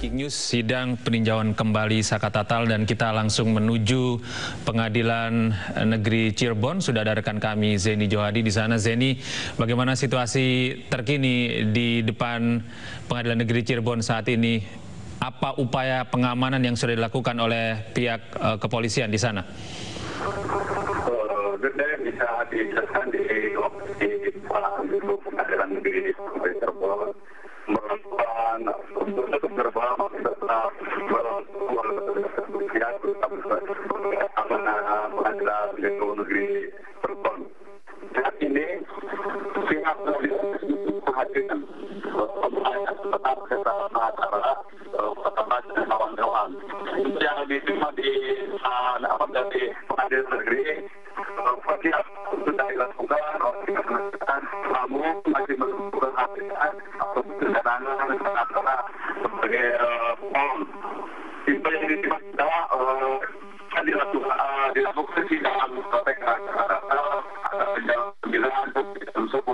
Breaking news, sidang peninjauan kembali Saka Tatal dan kita langsung menuju Pengadilan Negeri Cirebon. Sudah ada rekan kami Zeni Johadi di sana. Zeni, bagaimana situasi terkini di depan Pengadilan Negeri Cirebon saat ini? Apa upaya pengamanan yang sudah dilakukan oleh pihak kepolisian di sana? Bisa dijelaskan di lokasi Pengadilan Negeri Cirebon. Melakukan untuk gerbang tetap Pengadilan Negeri Cirebon. Saat ini pihak polisi menghadirkan tetap acara dan kawan-kawan yang diterima di dari Pengadilan Negeri. Pihak sudah dilakukan namun masih menunggu hasilkan atau kedatangan acara sebagai pom. Itu yang diterima dilakukan sidang KPK akan berjalan 9 jam 10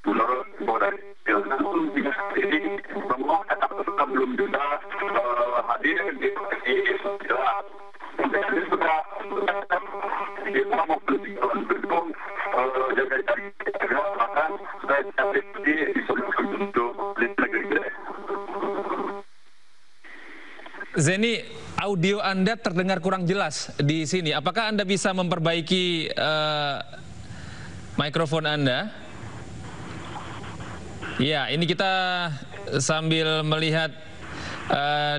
menurut Polda. Namun hingga saat ini semua tetap belum juga hadir di lokasi jelas. Dan sudah maupun di dalam gedung jaga jarak bahkan sudah disebutkan untuk negeri. Zeni, audio Anda terdengar kurang jelas di sini. Apakah Anda bisa memperbaiki mikrofon Anda? Ya, ini kita sambil melihat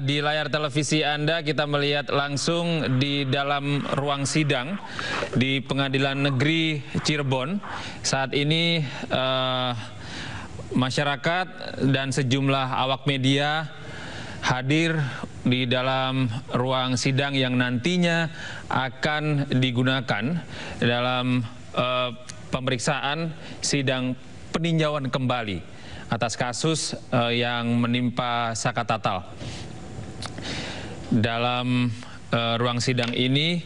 di layar televisi Anda, kita melihat langsung di dalam ruang sidang di Pengadilan Negeri Cirebon. Saat ini masyarakat dan sejumlah awak media hadir di dalam ruang sidang yang nantinya akan digunakan dalam pemeriksaan sidang peninjauan kembali atas kasus yang menimpa Saka Tatal. Dalam ruang sidang ini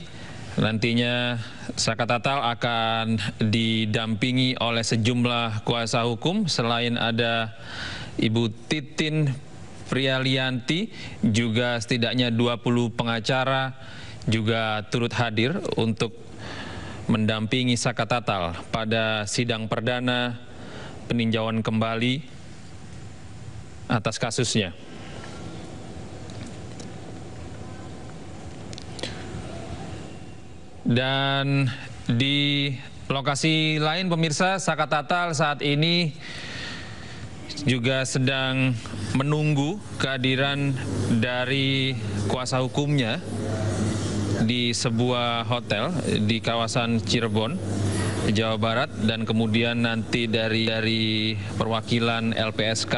nantinya Saka Tatal akan didampingi oleh sejumlah kuasa hukum. Selain ada Ibu Titin Prialianti, juga setidaknya 20 pengacara juga turut hadir untuk mendampingi Saka Tatal pada sidang perdana peninjauan kembali atas kasusnya. Dan di lokasi lain pemirsa, Saka Tatal saat ini juga sedang menunggu kehadiran dari kuasa hukumnya di sebuah hotel di kawasan Cirebon, Jawa Barat, dan kemudian nanti dari perwakilan LPSK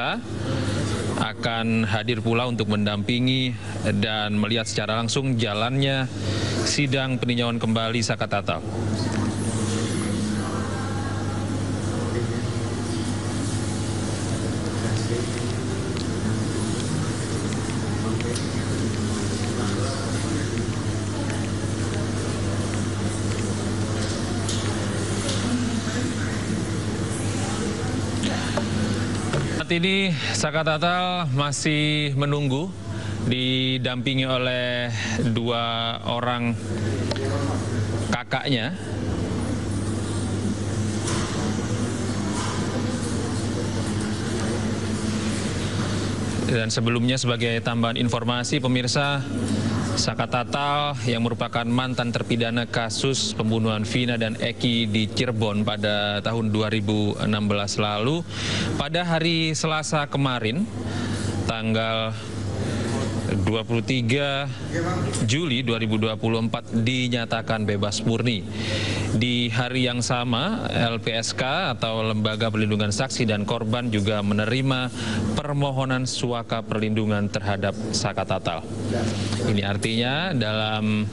akan hadir pula untuk mendampingi dan melihat secara langsung jalannya sidang peninjauan kembali Saka Tatal. Saat ini Saka Tatal masih menunggu didampingi oleh 2 orang kakaknya. Dan sebelumnya sebagai tambahan informasi pemirsa, Saka Tatal yang merupakan mantan terpidana kasus pembunuhan Vina dan Eki di Cirebon pada tahun 2016 lalu, pada hari Selasa kemarin, tanggal 23 Juli 2024 dinyatakan bebas murni. Di hari yang sama, LPSK atau Lembaga Perlindungan Saksi dan Korban juga menerima permohonan suaka perlindungan terhadap Saka Tatal. Ini artinya dalam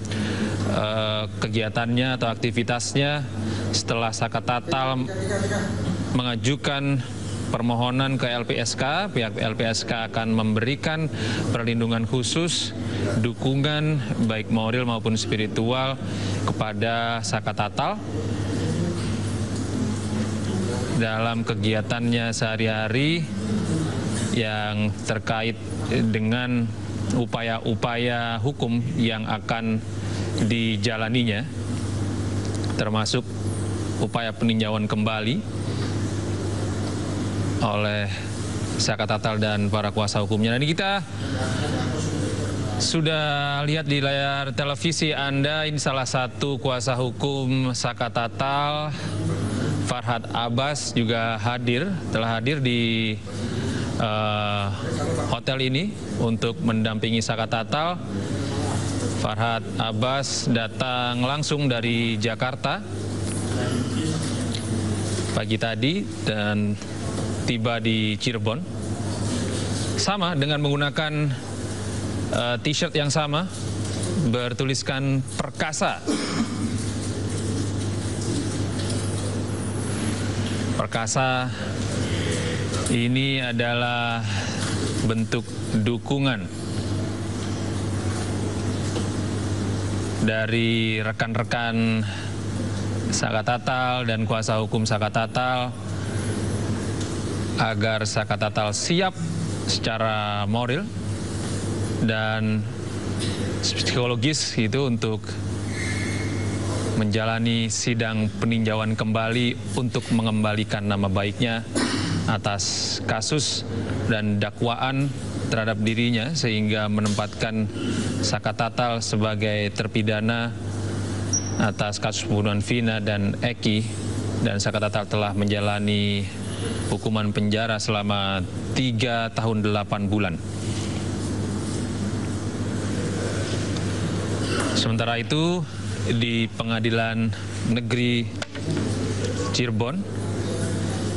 kegiatannya atau aktivitasnya setelah Saka Tatal mengajukan permohonan ke LPSK, pihak LPSK akan memberikan perlindungan khusus, dukungan baik moral maupun spiritual kepada Saka Tatal dalam kegiatannya sehari-hari yang terkait dengan upaya-upaya hukum yang akan dijalaninya, termasuk upaya peninjauan kembali oleh Saka Tatal dan para kuasa hukumnya. Dan kita sudah lihat di layar televisi Anda, ini salah satu kuasa hukum Saka Tatal, Farhad Abbas, juga telah hadir di hotel ini untuk mendampingi Saka Tatal. Farhad Abbas datang langsung dari Jakarta pagi tadi dan tiba di Cirebon, sama dengan menggunakan t-shirt yang sama bertuliskan Perkasa. Perkasa ini adalah bentuk dukungan dari rekan-rekan Saka Tatal dan kuasa hukum Saka Tatal agar Saka Tatal siap secara moral dan psikologis gitu untuk menjalani sidang peninjauan kembali untuk mengembalikan nama baiknya atas kasus dan dakwaan terhadap dirinya, sehingga menempatkan Saka Tatal sebagai terpidana atas kasus pembunuhan Vina dan Eki, dan Saka Tatal telah menjalani hukuman penjara selama 3 tahun 8 bulan. Sementara itu, di Pengadilan Negeri Cirebon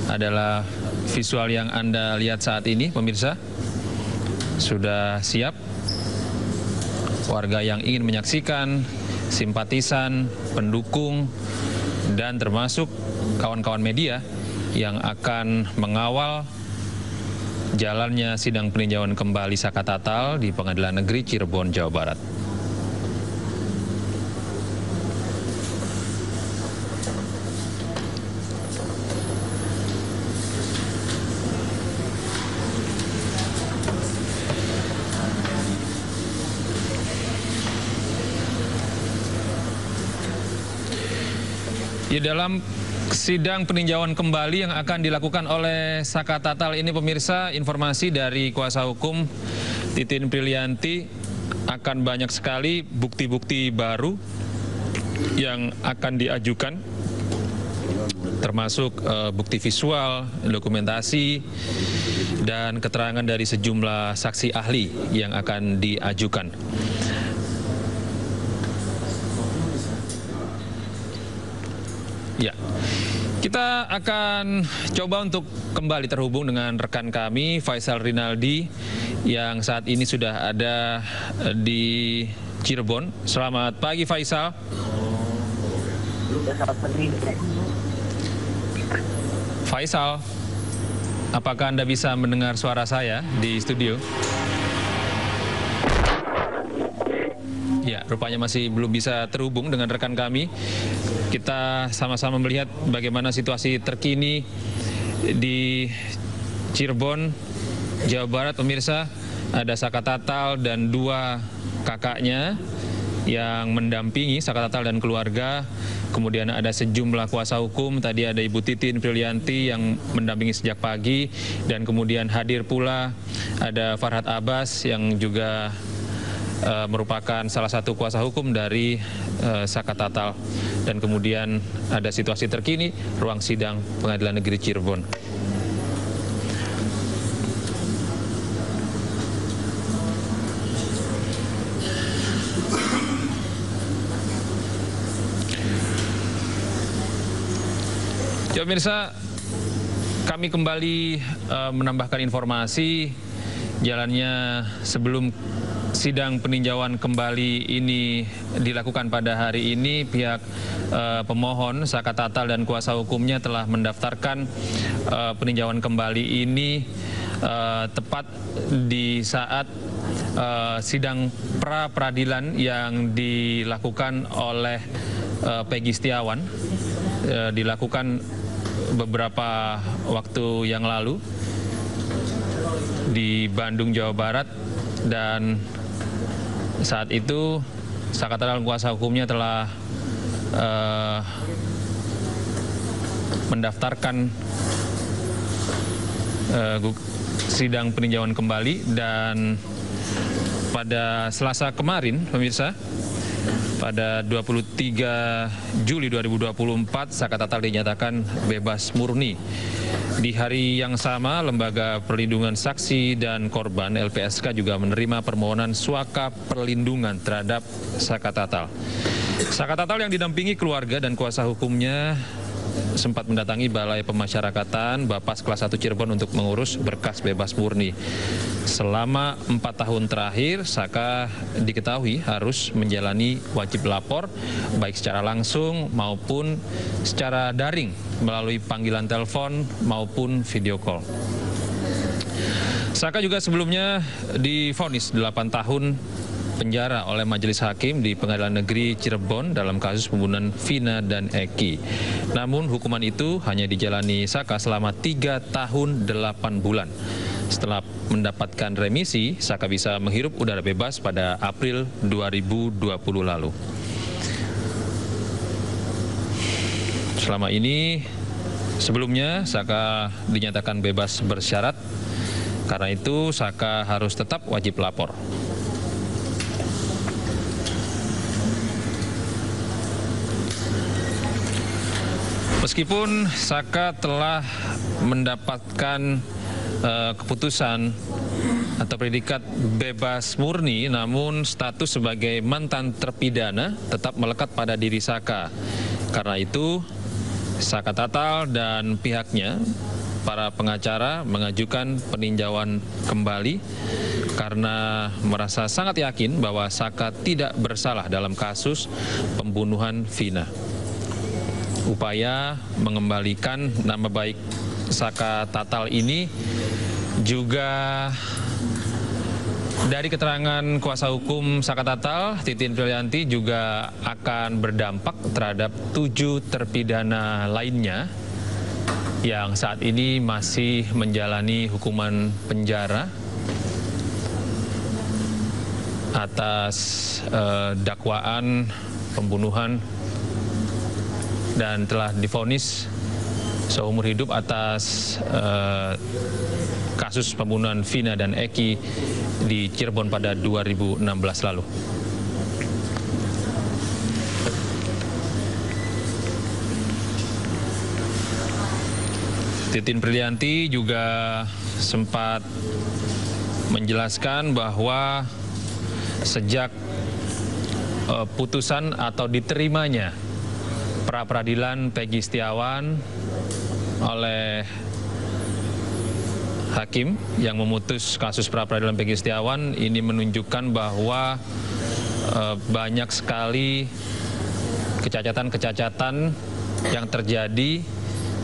adalah visual yang Anda lihat saat ini, pemirsa. Sudah siap warga yang ingin menyaksikan, simpatisan, pendukung, dan termasuk kawan-kawan media yang akan mengawal jalannya sidang peninjauan kembali Saka Tatal di Pengadilan Negeri Cirebon, Jawa Barat. Di dalam sidang peninjauan kembali yang akan dilakukan oleh Saka Tatal ini, pemirsa, informasi dari kuasa hukum Titin Prilianti, akan banyak sekali bukti-bukti baru yang akan diajukan, termasuk bukti visual, dokumentasi, dan keterangan dari sejumlah saksi ahli yang akan diajukan. Ya, kita akan coba untuk kembali terhubung dengan rekan kami Faisal Rinaldi yang saat ini sudah ada di Cirebon. Selamat pagi, Faisal. Faisal, apakah Anda bisa mendengar suara saya di studio? Ya, rupanya masih belum bisa terhubung dengan rekan kami. Kita sama-sama melihat bagaimana situasi terkini di Cirebon, Jawa Barat, pemirsa. Ada Saka Tatal dan 2 kakaknya yang mendampingi Saka Tatal dan keluarga. Kemudian ada sejumlah kuasa hukum. Tadi ada Ibu Titin Prilianti yang mendampingi sejak pagi. Dan kemudian hadir pula ada Farhad Abbas yang juga merupakan salah satu kuasa hukum dari Saka Tatal. Dan kemudian ada situasi terkini ruang sidang Pengadilan Negeri Cirebon. Ya, pemirsa, kami kembali menambahkan informasi jalannya sebelum sidang peninjauan kembali ini dilakukan pada hari ini. Pihak pemohon Saka Tatal dan kuasa hukumnya telah mendaftarkan peninjauan kembali ini tepat di saat sidang pra-peradilan yang dilakukan oleh Peggy Setiawan, dilakukan beberapa waktu yang lalu di Bandung, Jawa Barat. Dan saat itu Saka Tatal kuasa hukumnya telah mendaftarkan sidang peninjauan kembali, dan pada Selasa kemarin, pemirsa, pada 23 Juli 2024, Saka Tatal dinyatakan bebas murni. Di hari yang sama, Lembaga Perlindungan Saksi dan Korban LPSK juga menerima permohonan suaka perlindungan terhadap Saka Tatal. Saka Tatal yang didampingi keluarga dan kuasa hukumnya sempat mendatangi Balai Pemasyarakatan Bapas kelas 1 Cirebon untuk mengurus berkas bebas murni. Selama 4 tahun terakhir, Saka diketahui harus menjalani wajib lapor baik secara langsung maupun secara daring melalui panggilan telepon maupun video call. Saka juga sebelumnya divonis 8 tahun penjara oleh Majelis Hakim di Pengadilan Negeri Cirebon dalam kasus pembunuhan Vina dan Eki. Namun hukuman itu hanya dijalani Saka selama 3 tahun 8 bulan. Setelah mendapatkan remisi, Saka bisa menghirup udara bebas pada April 2020 lalu. Selama ini, sebelumnya Saka dinyatakan bebas bersyarat. Karena itu, Saka harus tetap wajib lapor. Meskipun Saka telah mendapatkan keputusan atau predikat bebas murni, namun status sebagai mantan terpidana tetap melekat pada diri Saka. Karena itu, Saka Tatal dan pihaknya, para pengacara, mengajukan peninjauan kembali karena merasa sangat yakin bahwa Saka tidak bersalah dalam kasus pembunuhan Vina. Upaya mengembalikan nama baik Saka Tatal ini juga dari keterangan kuasa hukum Saka Tatal, Titin Prilianti, juga akan berdampak terhadap 7 terpidana lainnya yang saat ini masih menjalani hukuman penjara atas dakwaan pembunuhan dan telah divonis seumur hidup atas kasus pembunuhan Vina dan Eki di Cirebon pada 2016 lalu. Titin Prilianti juga sempat menjelaskan bahwa sejak putusan atau diterimanya pra-peradilan Peggy Setiawan oleh hakim yang memutus kasus pra-peradilan Peggy Setiawan ini menunjukkan bahwa banyak sekali kecacatan-kecacatan yang terjadi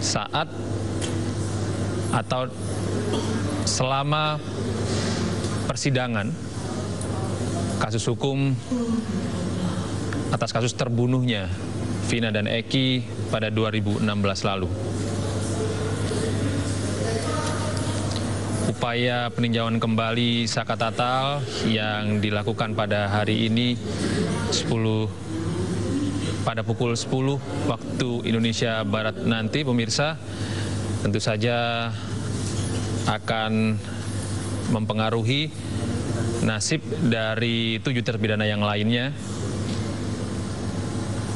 saat atau selama persidangan kasus hukum atas kasus terbunuhnya Vina dan Eki pada 2016 lalu. Upaya peninjauan kembali Saka Tatal yang dilakukan pada hari ini pada pukul 10 waktu Indonesia Barat nanti, pemirsa, tentu saja akan mempengaruhi nasib dari 7 terpidana yang lainnya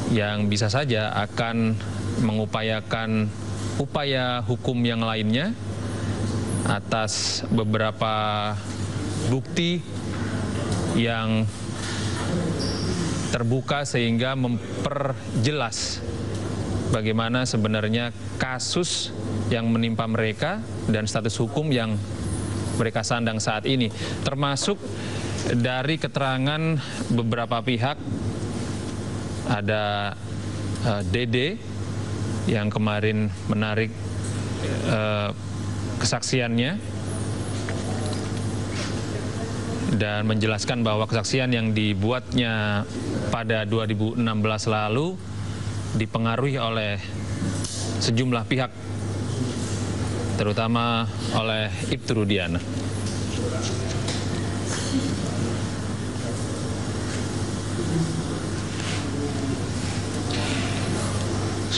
yang bisa saja akan mengupayakan upaya hukum yang lainnya atas beberapa bukti yang terbuka sehingga memperjelas bagaimana sebenarnya kasus yang menimpa mereka dan status hukum yang mereka sandang saat ini, termasuk dari keterangan beberapa pihak. Ada Dede yang kemarin menarik kesaksiannya dan menjelaskan bahwa kesaksian yang dibuatnya pada 2016 lalu dipengaruhi oleh sejumlah pihak, terutama oleh Ibtu Rudiana.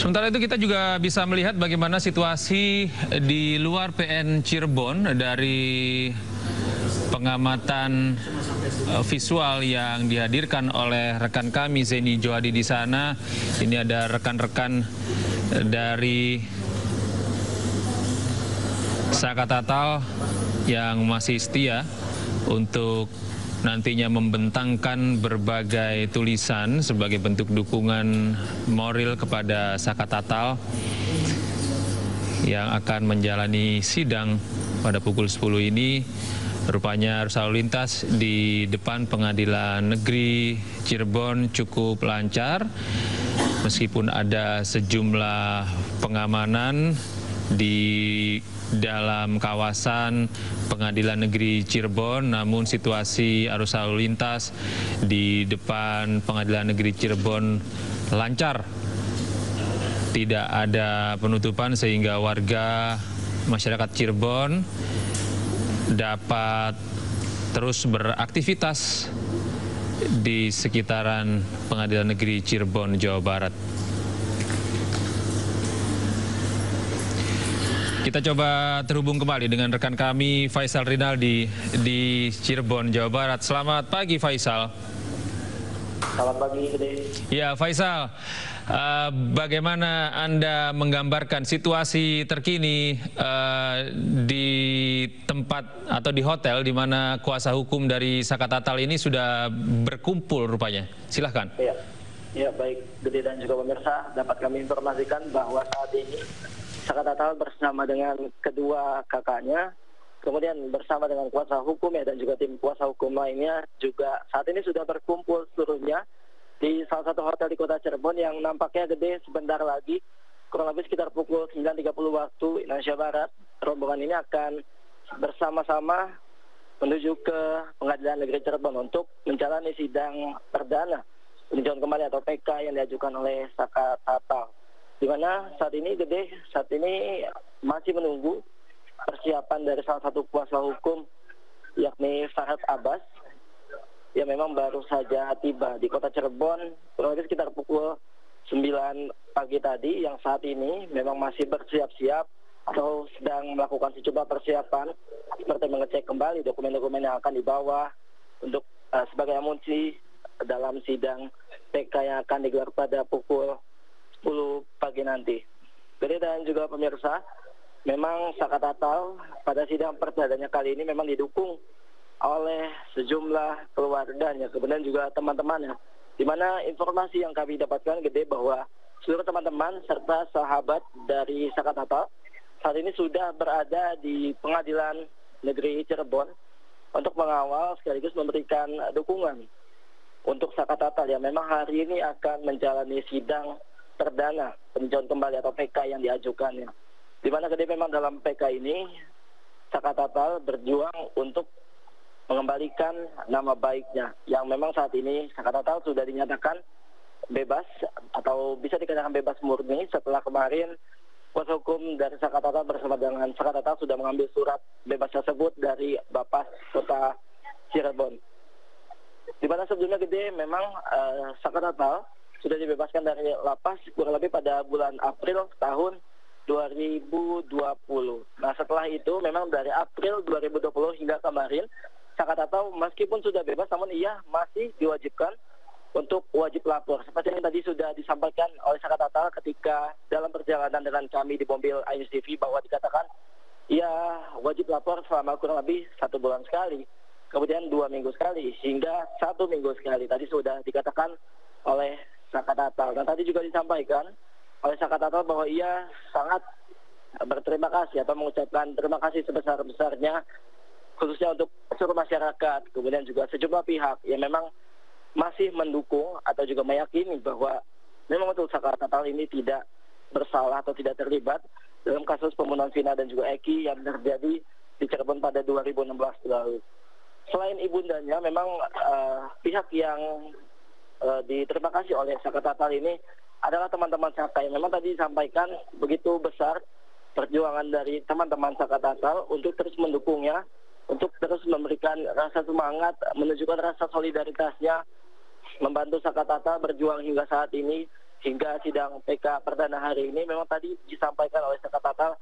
Sementara itu kita juga bisa melihat bagaimana situasi di luar PN Cirebon dari pengamatan visual yang dihadirkan oleh rekan kami Zeni Johadi di sana. Ini ada rekan-rekan dari Sakatatal yang masih setia untuk nantinya membentangkan berbagai tulisan sebagai bentuk dukungan moral kepada Sakatatal yang akan menjalani sidang pada pukul 10 ini. Rupanya arus lalu lintas di depan Pengadilan Negeri Cirebon cukup lancar meskipun ada sejumlah pengamanan di dalam kawasan Pengadilan Negeri Cirebon, namun situasi arus lalu lintas di depan Pengadilan Negeri Cirebon lancar. Tidak ada penutupan sehingga warga masyarakat Cirebon dapat terus beraktivitas di sekitaran Pengadilan Negeri Cirebon, Jawa Barat. Kita coba terhubung kembali dengan rekan kami Faisal Rinaldi di Cirebon, Jawa Barat. Selamat pagi, Faisal. Selamat pagi, Gede. Ya, Faisal, bagaimana Anda menggambarkan situasi terkini di tempat atau di hotel di mana kuasa hukum dari Sakatatal ini sudah berkumpul rupanya? Silahkan. Ya, baik, Gede dan juga pemirsa, dapat kami informasikan bahwa saat ini Sakatatal bersama dengan kedua kakaknya, kemudian bersama dengan kuasa hukumnya dan juga tim kuasa hukum lainnya juga saat ini sudah berkumpul seluruhnya di salah satu hotel di kota Cirebon yang nampaknya Gede sebentar lagi, kurang lebih sekitar pukul 9.30 waktu Indonesia Barat, rombongan ini akan bersama-sama menuju ke Pengadilan Negeri Cirebon untuk menjalani sidang perdana peninjauan kembali atau PK yang diajukan oleh Sakatatal. Di mana saat ini Gede, saat ini masih menunggu persiapan dari salah satu kuasa hukum yakni Farhad Abbas yang memang baru saja tiba di kota Cirebon kurang lebih sekitar pukul 9 pagi tadi, yang saat ini memang masih bersiap-siap atau sedang melakukan sejumlah persiapan seperti mengecek kembali dokumen-dokumen yang akan dibawa untuk sebagai amunisi dalam sidang PK yang akan digelar pada pukul 10 pagi nanti. Jadi dan juga pemirsa, memang Sakatatal pada sidang perdananya kali ini memang didukung oleh sejumlah keluarganya, kemudian juga teman-temannya. Di mana informasi yang kami dapatkan Gede bahwa seluruh teman-teman serta sahabat dari Sakatatal saat ini sudah berada di Pengadilan Negeri Cirebon untuk mengawal sekaligus memberikan dukungan untuk Sakatatal yang memang hari ini akan menjalani sidang perdana peninjauan kembali atau PK yang diajukannya. Di mana Gede memang dalam PK ini Sakatatal berjuang untuk mengembalikan nama baiknya yang memang saat ini Sakatatal sudah dinyatakan bebas atau bisa dikatakan bebas murni setelah kemarin kuasa hukum dari Sakatatal bersama dengan Sakatatal sudah mengambil surat bebas tersebut dari Bapas Kota Cirebon. Di mana sebelumnya Gede memang Sakatatal sudah dibebaskan dari lapas kurang lebih pada bulan April tahun 2020. Nah, setelah itu memang dari April 2020 hingga kemarin Sakatatal meskipun sudah bebas namun ia masih diwajibkan untuk wajib lapor. Seperti yang tadi sudah disampaikan oleh Sakatatal ketika dalam perjalanan dengan kami di mobil Ainus TV bahwa dikatakan ia wajib lapor selama kurang lebih 1 bulan sekali, kemudian 2 minggu sekali, hingga 1 minggu sekali. Tadi sudah dikatakan oleh Sakatatal. Dan tadi juga disampaikan oleh Sakatatal bahwa ia sangat berterima kasih atau mengucapkan terima kasih sebesar-besarnya khususnya untuk seluruh masyarakat, kemudian juga sejumlah pihak yang memang masih mendukung atau juga meyakini bahwa memang untuk Sakatatal ini tidak bersalah atau tidak terlibat dalam kasus pembunuhan Vina dan juga Eki yang terjadi di Cirebon pada 2016 lalu. Selain ibundanya, memang pihak yang diterima kasih oleh Sakatatal ini adalah teman-teman Saka yang memang tadi disampaikan begitu besar perjuangan dari teman-teman Sakatatal untuk terus mendukungnya, untuk terus memberikan rasa semangat, menunjukkan rasa solidaritasnya, membantu Sakatatal berjuang hingga saat ini hingga sidang PK perdana hari ini memang tadi disampaikan oleh Sakatatal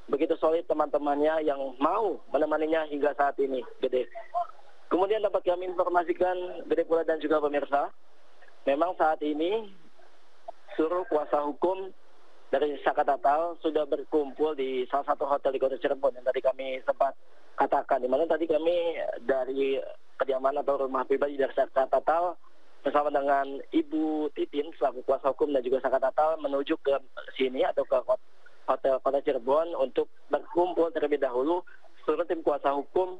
begitu solid teman-temannya yang mau menemaninya hingga saat ini, Gede. Kemudian dapat kami informasikan, Gede pula dan juga pemirsa, memang saat ini seluruh kuasa hukum dari Sakatatal sudah berkumpul di salah satu hotel di Kota Cirebon yang tadi kami sempat katakan, di mana tadi kami dari kediaman atau rumah pribadi dari Sakatatal bersama dengan Ibu Titin selaku kuasa hukum dan juga Sakatatal menuju ke sini atau ke hotel Kota Cirebon untuk berkumpul terlebih dahulu seluruh tim kuasa hukum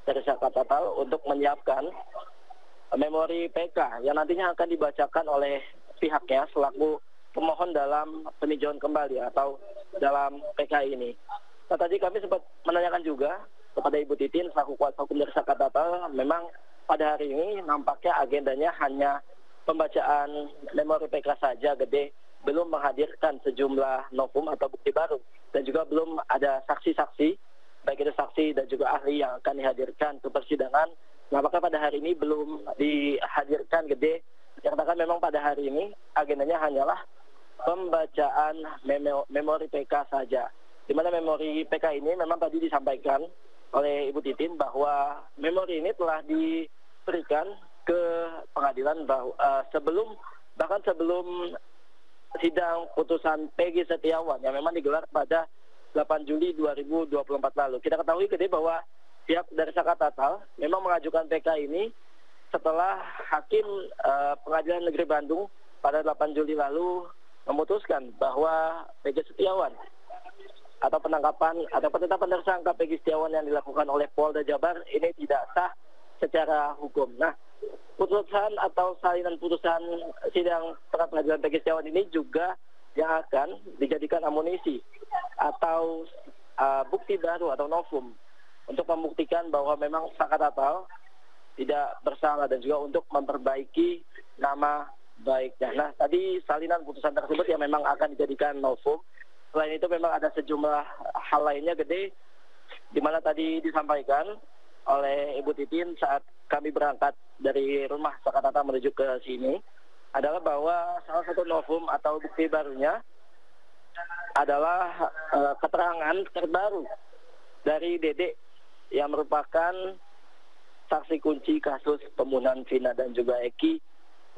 dari Sakatatal untuk menyiapkan memori PK yang nantinya akan dibacakan oleh pihaknya selaku pemohon dalam peninjauan kembali atau dalam PK ini. Nah, tadi kami sempat menanyakan juga kepada Ibu Titin selaku kuasa hukum dari Sakatatal, memang pada hari ini nampaknya agendanya hanya pembacaan memori PK saja, Gede, belum menghadirkan sejumlah novum atau bukti baru dan juga belum ada saksi-saksi, baik itu saksi dan juga ahli yang akan dihadirkan ke persidangan. Nah, maka pada hari ini belum dihadirkan, Gede. Dikatakan memang pada hari ini agendanya hanyalah pembacaan memori PK saja. Di mana memori PK ini memang tadi disampaikan oleh Ibu Titin bahwa memori ini telah diberikan ke pengadilan bahkan sebelum sidang putusan Peggy Setiawan yang memang digelar pada 8 Juli 2024 lalu. Kita ketahui, Gede, bahwa pihak dari Sakatatal memang mengajukan PK ini setelah Hakim Pengadilan Negeri Bandung pada 8 Juli lalu memutuskan bahwa Peggy Setiawan atau penangkapan atau penetapan tersangka Peggy Setiawan yang dilakukan oleh Polda Jabar ini tidak sah secara hukum. Nah, putusan atau salinan putusan sidang pra peradilan Peggy Setiawan ini juga yang akan dijadikan amunisi atau bukti baru atau novum untuk membuktikan bahwa memang Sakatatal tidak bersalah dan juga untuk memperbaiki nama baiknya. Nah, tadi salinan putusan tersebut yang memang akan dijadikan novum. Selain itu memang ada sejumlah hal lainnya, Gede, di mana tadi disampaikan oleh Ibu Titin saat kami berangkat dari rumah Sakatatal menuju ke sini adalah bahwa salah satu novum atau bukti barunya adalah keterangan terbaru dari Dede yang merupakan saksi kunci kasus pembunuhan Vina dan juga Eki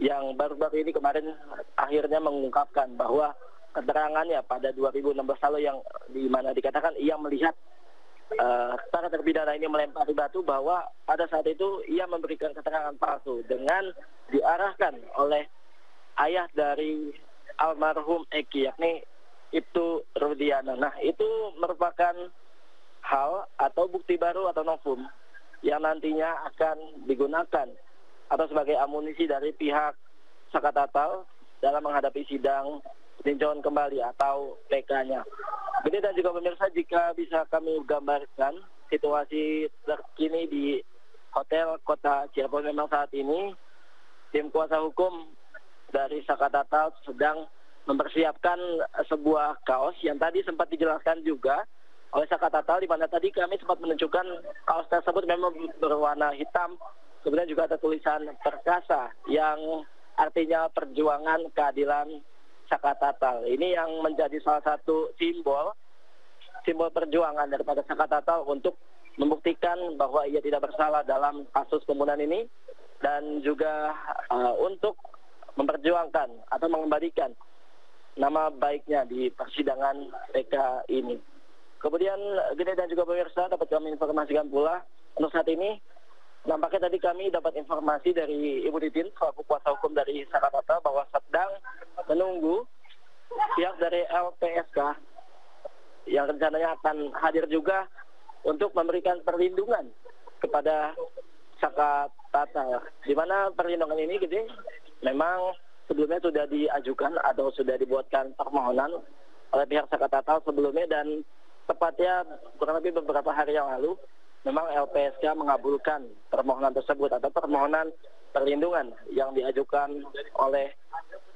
yang baru-baru ini kemarin akhirnya mengungkapkan bahwa keterangannya pada 2016 lalu yang di mana dikatakan ia melihat para terpidana ini melempari batu, bahwa pada saat itu ia memberikan keterangan palsu dengan diarahkan oleh ayah dari almarhum Eki, yakni Ibtu Rudiana. Nah, itu merupakan hal atau bukti baru atau novum yang nantinya akan digunakan atau sebagai amunisi dari pihak Sakatatal dalam menghadapi sidang peninjauan kembali atau PK-nya. Gede dan juga pemirsa, jika bisa kami gambarkan situasi terkini di Hotel Kota Cirebon, memang saat ini tim kuasa hukum dari Sakatatal sedang mempersiapkan sebuah kaos yang tadi sempat dijelaskan juga oleh Sakatatal, di mana tadi kami sempat menunjukkan kaos tersebut memang berwarna hitam, kemudian juga ada tulisan perkasa yang artinya perjuangan keadilan Sakatatal. Ini yang menjadi salah satu simbol perjuangan daripada Sakatatal untuk membuktikan bahwa ia tidak bersalah dalam kasus pembunuhan ini dan juga untuk memperjuangkan atau mengembalikan nama baiknya di persidangan PK ini. Kemudian Gede dan juga pemirsa, dapat kami informasikan pula untuk saat ini nampaknya tadi kami dapat informasi dari Ibu Titin selaku kuasa hukum dari Sakatatal bahwa sedang menunggu pihak dari LPSK yang rencananya akan hadir juga untuk memberikan perlindungan kepada Sakatatal. Di mana perlindungan ini, Gede, memang sebelumnya sudah diajukan atau sudah dibuatkan permohonan oleh pihak Sakatatal sebelumnya, dan tepatnya kurang lebih beberapa hari yang lalu memang LPSK mengabulkan permohonan tersebut atau permohonan perlindungan yang diajukan oleh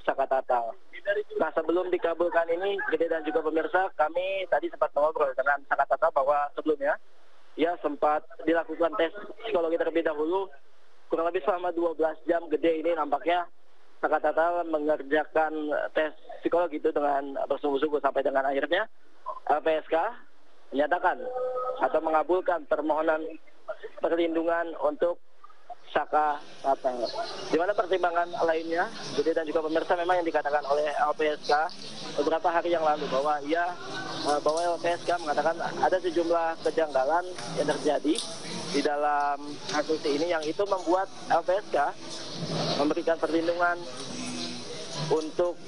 Sakatatal. Nah, sebelum dikabulkan ini, Gede dan juga pemirsa, kami tadi sempat ngobrol dengan Sakatatal bahwa sebelumnya ia sempat dilakukan tes psikologi terlebih dahulu kurang lebih selama 12 jam. Gede, ini nampaknya Saka Tatal mengerjakan tes psikologi itu dengan bersungguh-sungguh sampai dengan akhirnya LPSK menyatakan atau mengabulkan permohonan perlindungan untuk Saka Tatal. Di mana pertimbangan lainnya, Budi dan juga pemirsa, memang yang dikatakan oleh LPSK beberapa hari yang lalu bahwa LPSK mengatakan ada sejumlah kejanggalan yang terjadi di dalam kasus ini yang itu membuat LPSK memberikan perlindungan untuk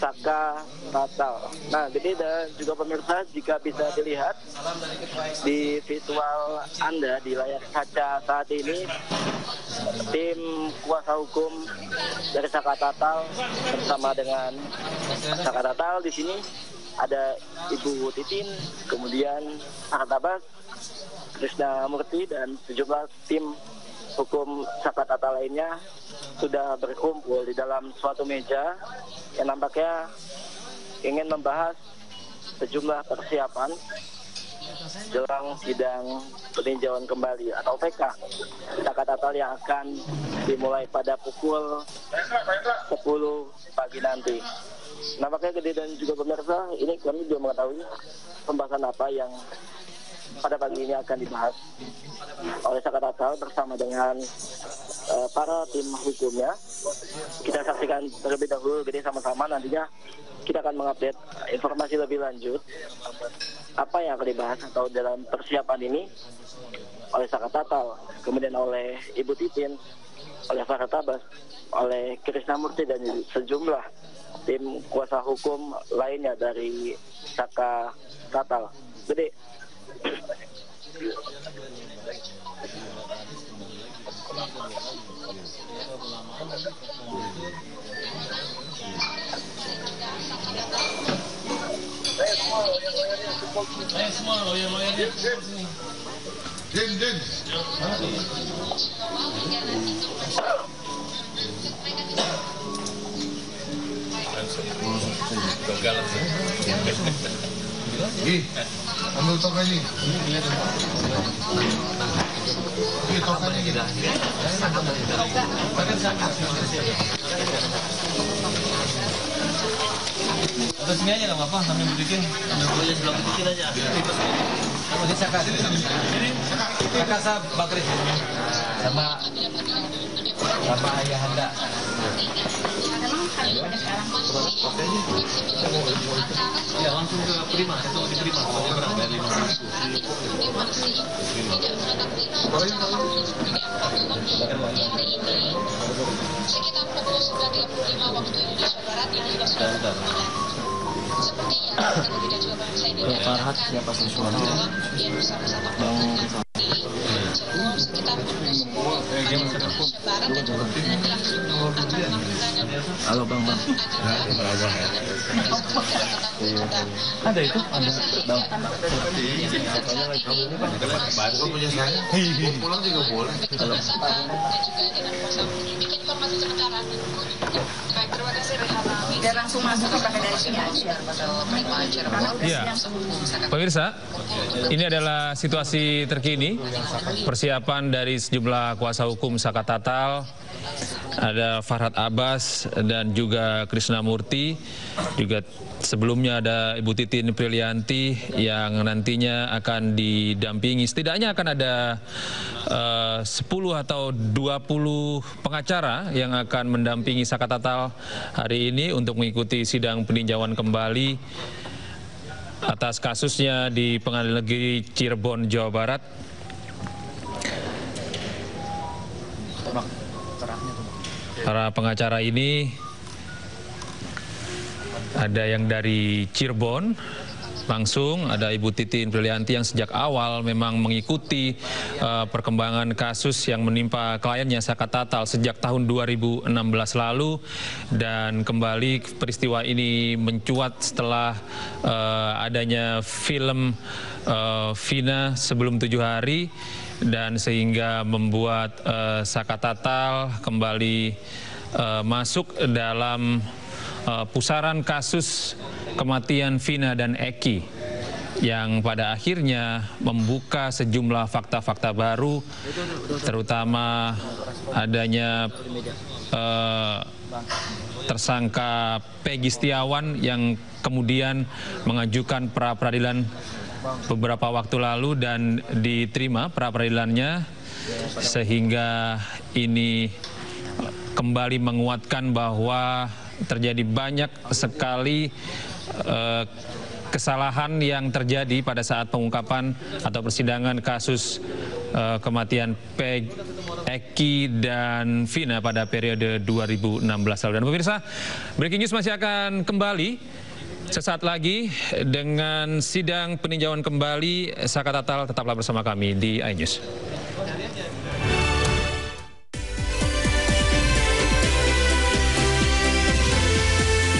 Saka Tatal. Nah, jadi dan juga pemirsa, jika bisa dilihat di visual Anda di layar kaca saat ini, tim kuasa hukum dari Saka Tatal bersama dengan Saka Tatal di sini ada Ibu Titin, kemudian Farhad Abbas, Krishna Murti, dan sejumlah tim hukum Saka Tatal lainnya sudah berkumpul di dalam suatu meja yang nampaknya ingin membahas sejumlah persiapan jelang sidang peninjauan kembali atau PK Saka Tatal yang akan dimulai pada pukul 10 pagi nanti. Nampaknya Gede dan juga pemirsa, ini kami juga mengetahui pembahasan apa yang pada pagi ini akan dibahas oleh Saka Tatal bersama dengan para tim hukumnya. Kita saksikan terlebih dahulu, Gede, sama-sama. Nantinya kita akan mengupdate informasi lebih lanjut apa yang akan dibahas atau dalam persiapan ini oleh Saka Tatal, kemudian oleh Ibu Titin, oleh Farhad Abbas, oleh Krishna Murti, dan sejumlah tim kuasa hukum lainnya dari Saka Tatal. Gede. Semua lawyer-lawyernya sini. Din. Ambil tokannya. Ini tokannya kita. Atau sini aja nggak apa-apa, sambil berdiri. Ambil aja sebelah kecil aja. Sama di Saka. Saka sah Bakri. Sama Ayahanda. Ya langsung ke Prima, itu di Prima. Berapa? Bayar 5.000. Sekitar pukul 9.35 waktu Indonesia Barat ini Farhad siapa susuan halo bang ada itu bang punya saya pulang juga boleh kalau informasi sementara. Baik, terima kasih Rehan. Dan langsung masuk ke dari sini aja. Ya, pemirsa, ini adalah situasi terkini persiapan dari sejumlah kuasa hukum Saka Tatal. Ada Farhad Abbas dan juga Krishna Murti, juga sebelumnya ada Ibu Titin Prilianti yang nantinya akan didampingi. Setidaknya akan ada 10 atau 20 pengacara yang akan mendampingi Saka Tatal hari ini untuk mengikuti sidang peninjauan kembali atas kasusnya di Pengadilan Negeri Cirebon, Jawa Barat. Para pengacara ini ada yang dari Cirebon langsung, ada Ibu Titin Prilianti yang sejak awal memang mengikuti perkembangan kasus yang menimpa kliennya Saka Tatal sejak tahun 2016 lalu, dan kembali peristiwa ini mencuat setelah adanya film Vina sebelum 7 hari, dan sehingga membuat Saka Tatal kembali masuk dalam pusaran kasus kematian Vina dan Eki yang pada akhirnya membuka sejumlah fakta-fakta baru, terutama adanya tersangka Peggy Setiawan yang kemudian mengajukan pra-peradilan beberapa waktu lalu dan diterima pra-peradilannya, sehingga ini kembali menguatkan bahwa terjadi banyak sekali kesalahan yang terjadi pada saat pengungkapan atau persidangan kasus kematian Eki dan Vina pada periode 2016 lalu. Dan pemirsa, Breaking News masih akan kembali sesaat lagi dengan sidang peninjauan kembali Saka Tatal. Tetaplah bersama kami di iNews.